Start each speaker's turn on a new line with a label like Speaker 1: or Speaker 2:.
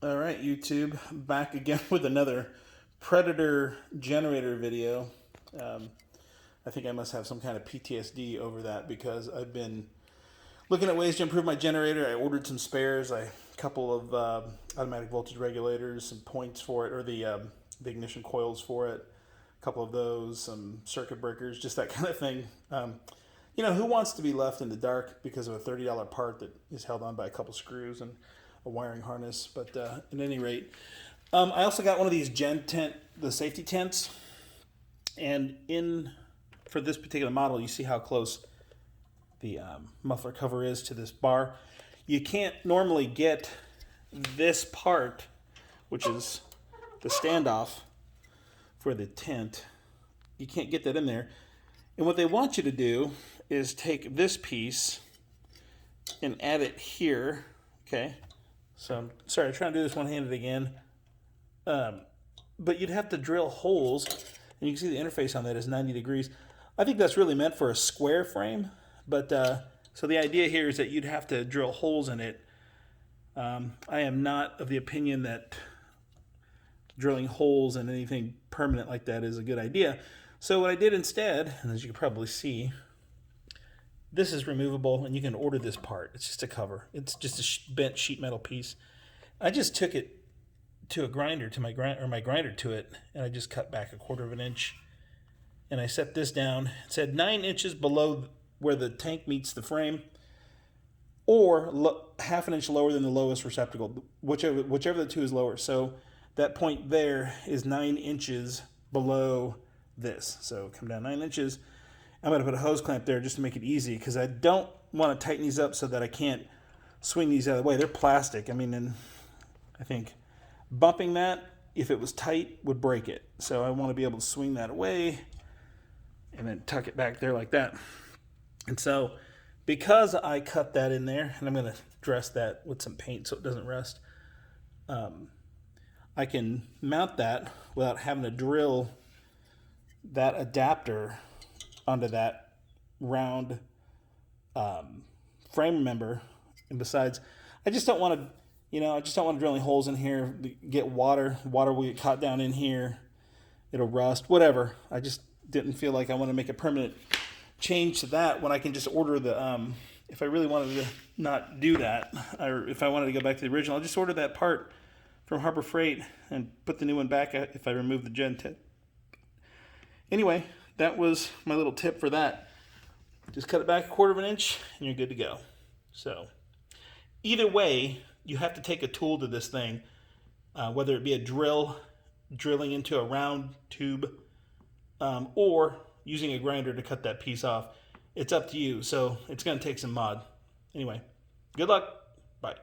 Speaker 1: All right, YouTube, back again with another Predator generator video. I think I must have some kind of PTSD over that because I've been looking at ways to improve my generator. I ordered some spares, a couple of automatic voltage regulators, some points for it, or the ignition coils for it, a couple of those, some circuit breakers, just that kind of thing. Who wants to be left in the dark because of a $30 part that is held on by a couple screws and a wiring harness? But at any rate, I also got one of these GenTent, the safety tents, and for this particular model, you see how close the muffler cover is to this bar. You can't normally get this part, which is the standoff for the tent. You can't get that in there. And what they want you to do is take this piece and add it here. Okay. So I'm sorry, I'm trying to do this one-handed again. But you'd have to drill holes, and you can see the interface on that is 90 degrees. I think that's really meant for a square frame, but so the idea here is that you'd have to drill holes in it. I am not of the opinion that drilling holes in anything permanent like that is a good idea. So what I did instead, and as you can probably see, this is removable, and you can order this part. It's just a cover. It's just a bent sheet metal piece. I just took it to a grinder, to my grinder to it, and I just cut back 1/4 of an inch. And I set this down. It said 9 inches below where the tank meets the frame, or 1/2 inch lower than the lowest receptacle, whichever the two is lower. So that point there is 9 inches below this. So come down 9 inches. I'm going to put a hose clamp there just to make it easy because I don't want to tighten these up so that I can't swing these out of the way. They're plastic. I mean, and I think bumping that, if it was tight, would break it. So I want to be able to swing that away and then tuck it back there like that. And so because I cut that in there, and I'm going to dress that with some paint so it doesn't rust, I can mount that without having to drill that adapter onto that round frame member. And besides, I just don't want to drill any holes in here, get water will get caught down in here, it'll rust, whatever. I just didn't feel like I want to make a permanent change to that when I can just order the if I really wanted to not do that, or if I wanted to go back to the original, I'll just order that part from Harbor Freight and put the new one back if I remove the GenTent. Anyway, that was my little tip for that. Just cut it back 1/4 of an inch and you're good to go. So either way, you have to take a tool to this thing, whether it be a drilling into a round tube, or using a grinder to cut that piece off. It's up to you. So it's going to take some mod. Anyway, good luck. Bye.